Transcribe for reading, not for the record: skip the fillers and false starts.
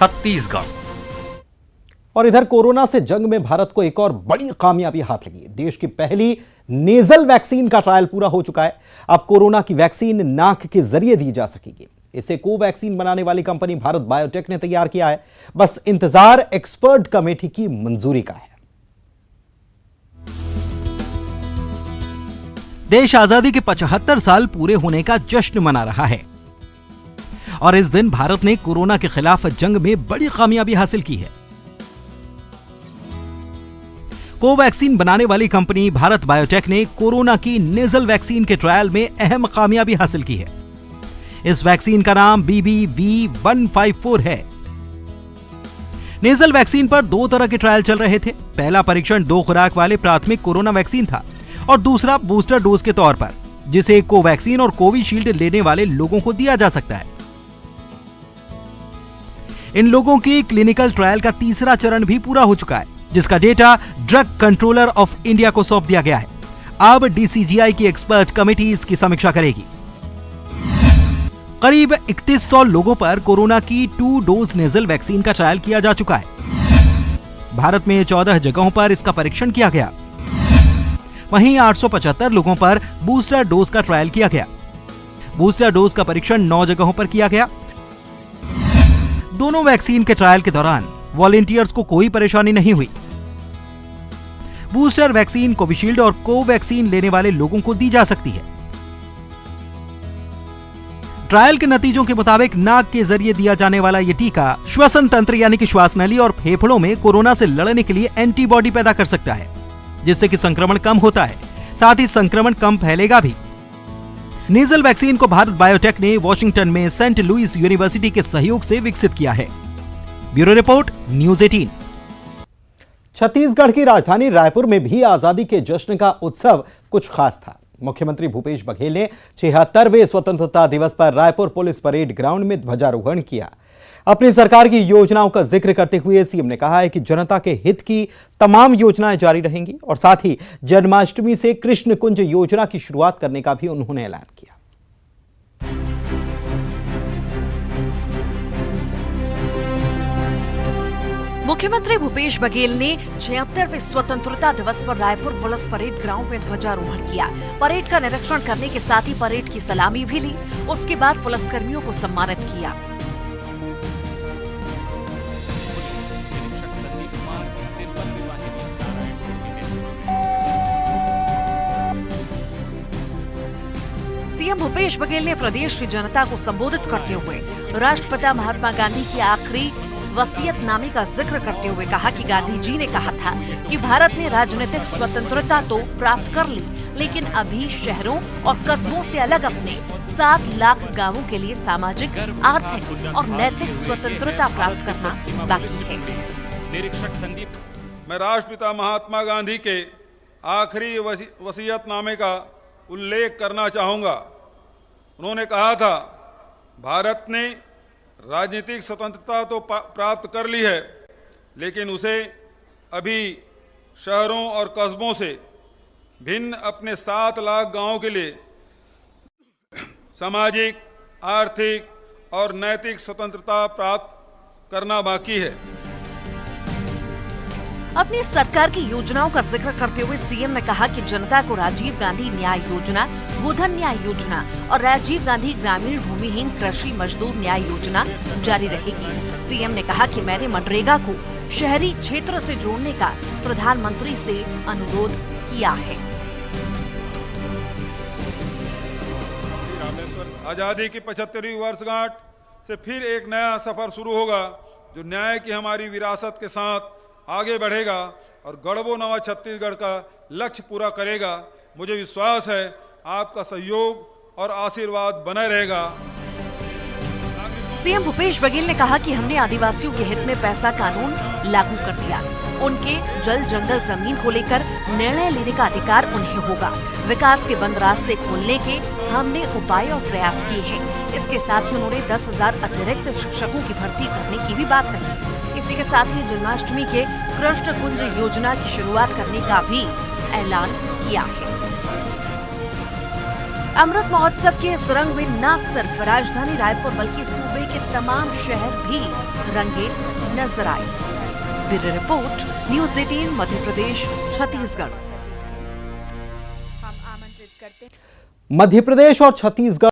छत्तीसगढ़। और इधर कोरोना से जंग में भारत को एक और बड़ी कामयाबी हाथ लगी है। देश की पहली नेजल वैक्सीन का ट्रायल पूरा हो चुका है। अब कोरोना की वैक्सीन नाक के जरिए दी जा सकेगी। इसे कोवैक्सीन बनाने वाली कंपनी भारत बायोटेक ने तैयार किया है। बस इंतजार एक्सपर्ट कमेटी की मंजूरी का है। देश आजादी के 75 साल पूरे होने का जश्न मना रहा है और इस दिन भारत ने कोरोना के खिलाफ जंग में बड़ी कामयाबी हासिल की है। कोवैक्सीन बनाने वाली कंपनी भारत बायोटेक ने कोरोना की नेजल वैक्सीन के ट्रायल में अहम कामयाबी हासिल की है। इस वैक्सीन का नाम BBV154 है। नेजल वैक्सीन पर दो तरह के ट्रायल चल रहे थे। पहला परीक्षण 2 खुराक वाले प्राथमिक कोरोना वैक्सीन था और दूसरा बूस्टर डोज के तौर पर, जिसे कोवैक्सीन और कोविशील्ड लेने वाले लोगों को दिया जा सकता है। इन लोगों की क्लिनिकल ट्रायल का तीसरा चरण भी पूरा हो चुका है, जिसका data drug controller of India को सौंप दिया गया है। अब DCGI की एक्सपर्ट कमेटी इसकी समीक्षा करेगी। करीब 3100 लोगों पर कोरोना की 2 डोज नेजल वैक्सीन का ट्रायल किया जा चुका है। भारत में 14 जगहों पर इसका परीक्षण किया गया। वहीं 875 लोगों पर बूस्टर डोज का ट्रायल किया गया। बूस्टर डोज का परीक्षण 9 जगहों पर किया गया। दोनों वैक्सीन के ट्रायल के दौरान वॉलंटियर्स को कोई परेशानी नहीं हुई। बूस्टर वैक्सीन कोविशील्ड और कोवैक्सीन लेने वाले लोगों को दी जा सकती है। ट्रायल के नतीजों के मुताबिक नाक के जरिए दिया जाने वाला यह टीका श्वसन तंत्र यानी कि श्वास नली और फेफड़ों में कोरोना से लड़ने के लिए एंटीबॉडी पैदा कर सकता है, जिससे कि संक्रमण कम होता है। साथ ही संक्रमण कम फैलेगा भी। नेजल वैक्सीन को भारत बायोटेक ने वॉशिंगटन में सेंट लुइस यूनिवर्सिटी के सहयोग से विकसित किया है। Bureau report, news 18। छत्तीसगढ़ की राजधानी रायपुर में भी आजादी के जश्न का उत्सव कुछ खास था। मुख्यमंत्री भूपेश बघेल ने 76वें स्वतंत्रता दिवस पर रायपुर पुलिस परेड ग्राउंड में ध्वजारोहण किया। अपनी सरकार की योजनाओं का जिक्र करते हुए सीएम ने कहा है कि जनता के हित की तमाम योजनाएं जारी रहेंगी और साथ ही जन्माष्टमी से कृष्ण कुंज योजना की शुरुआत करने का भी उन्होंने ऐलान किया। मुख्यमंत्री भूपेश बघेल ने 76वें स्वतंत्रता दिवस पर रायपुर पुलिस परेड ग्राउंड में ध्वजारोहण किया। परेड का निरीक्षण करने के साथ ही परेड की सलामी भी ली। उसके बाद पुलिसकर्मियों को सम्मानित किया। सीएम भूपेश बघेल ने प्रदेश की जनता को संबोधित करते हुए राष्ट्रपिता महात्मा गांधी की आखिरी वसीयतनामे का जिक्र करते हुए कहा कि गांधी जी ने कहा था कि भारत ने राजनीतिक स्वतंत्रता तो प्राप्त कर ली, लेकिन अभी शहरों और कस्बों से अलग अपने 7 लाख गांवों के लिए सामाजिक, आर्थिक और नैतिक स्वतंत्रता प्राप्त करना बाकी है। निरीक्षक संदीप, मैं राष्ट्रपिता महात्मा गांधी के आखिरी वसीयतनामे का उल्लेख करना चाहूंगा। उन्होंने कहा था, भारत ने राजनीतिक स्वतंत्रता तो प्राप्त कर ली है, लेकिन उसे अभी शहरों और कस्बों से भिन्न अपने 7 लाख गांवों के लिए सामाजिक, आर्थिक और नैतिक स्वतंत्रता प्राप्त करना बाकी है। अपनी सरकार की योजनाओं का जिक्र करते हुए सीएम ने कहा कि जनता को राजीव गांधी न्याय योजना, गोधन न्याय योजना और राजीव गांधी ग्रामीण भूमिहीन कृषि मजदूर न्याय योजना जारी रहेगी। सीएम ने कहा कि मैंने मनरेगा को शहरी क्षेत्र से जोड़ने का प्रधानमंत्री से अनुरोध किया है। आजादी की 75वीं वर्षगांठ से फिर एक नया सफर शुरू होगा, जो न्याय की हमारी विरासत के साथ आगे बढ़ेगा और गढ़बो नवा छत्तीसगढ़ का लक्ष्य पूरा करेगा। मुझे विश्वास है आपका सहयोग और आशीर्वाद बना रहेगा। सीएम भूपेश बघेल ने कहा कि हमने आदिवासियों के हित में पैसा कानून लागू कर दिया। उनके जल जंगल जमीन को लेकर निर्णय लेने का अधिकार उन्हें होगा। विकास के बंद रास्ते खोलने के हमने उपाय और प्रयास किए हैं। इसके साथ ही उन्होंने 10,000 अतिरिक्त शिक्षकों की भर्ती करने की भी बात कही। इसी के साथ ही जन्माष्टमी के कृष्ण कुंज योजना की शुरुआत करने का भी ऐलान किया है। अमृत महोत्सव के इस रंग में न सिर्फ राजधानी रायपुर बल्कि सूबे के तमाम शहर भी रंगे नजर आए। Bureau report, news 18 Madhya Pradesh, Chhattisgarh. Madhya Pradesh और छत्तीसगढ़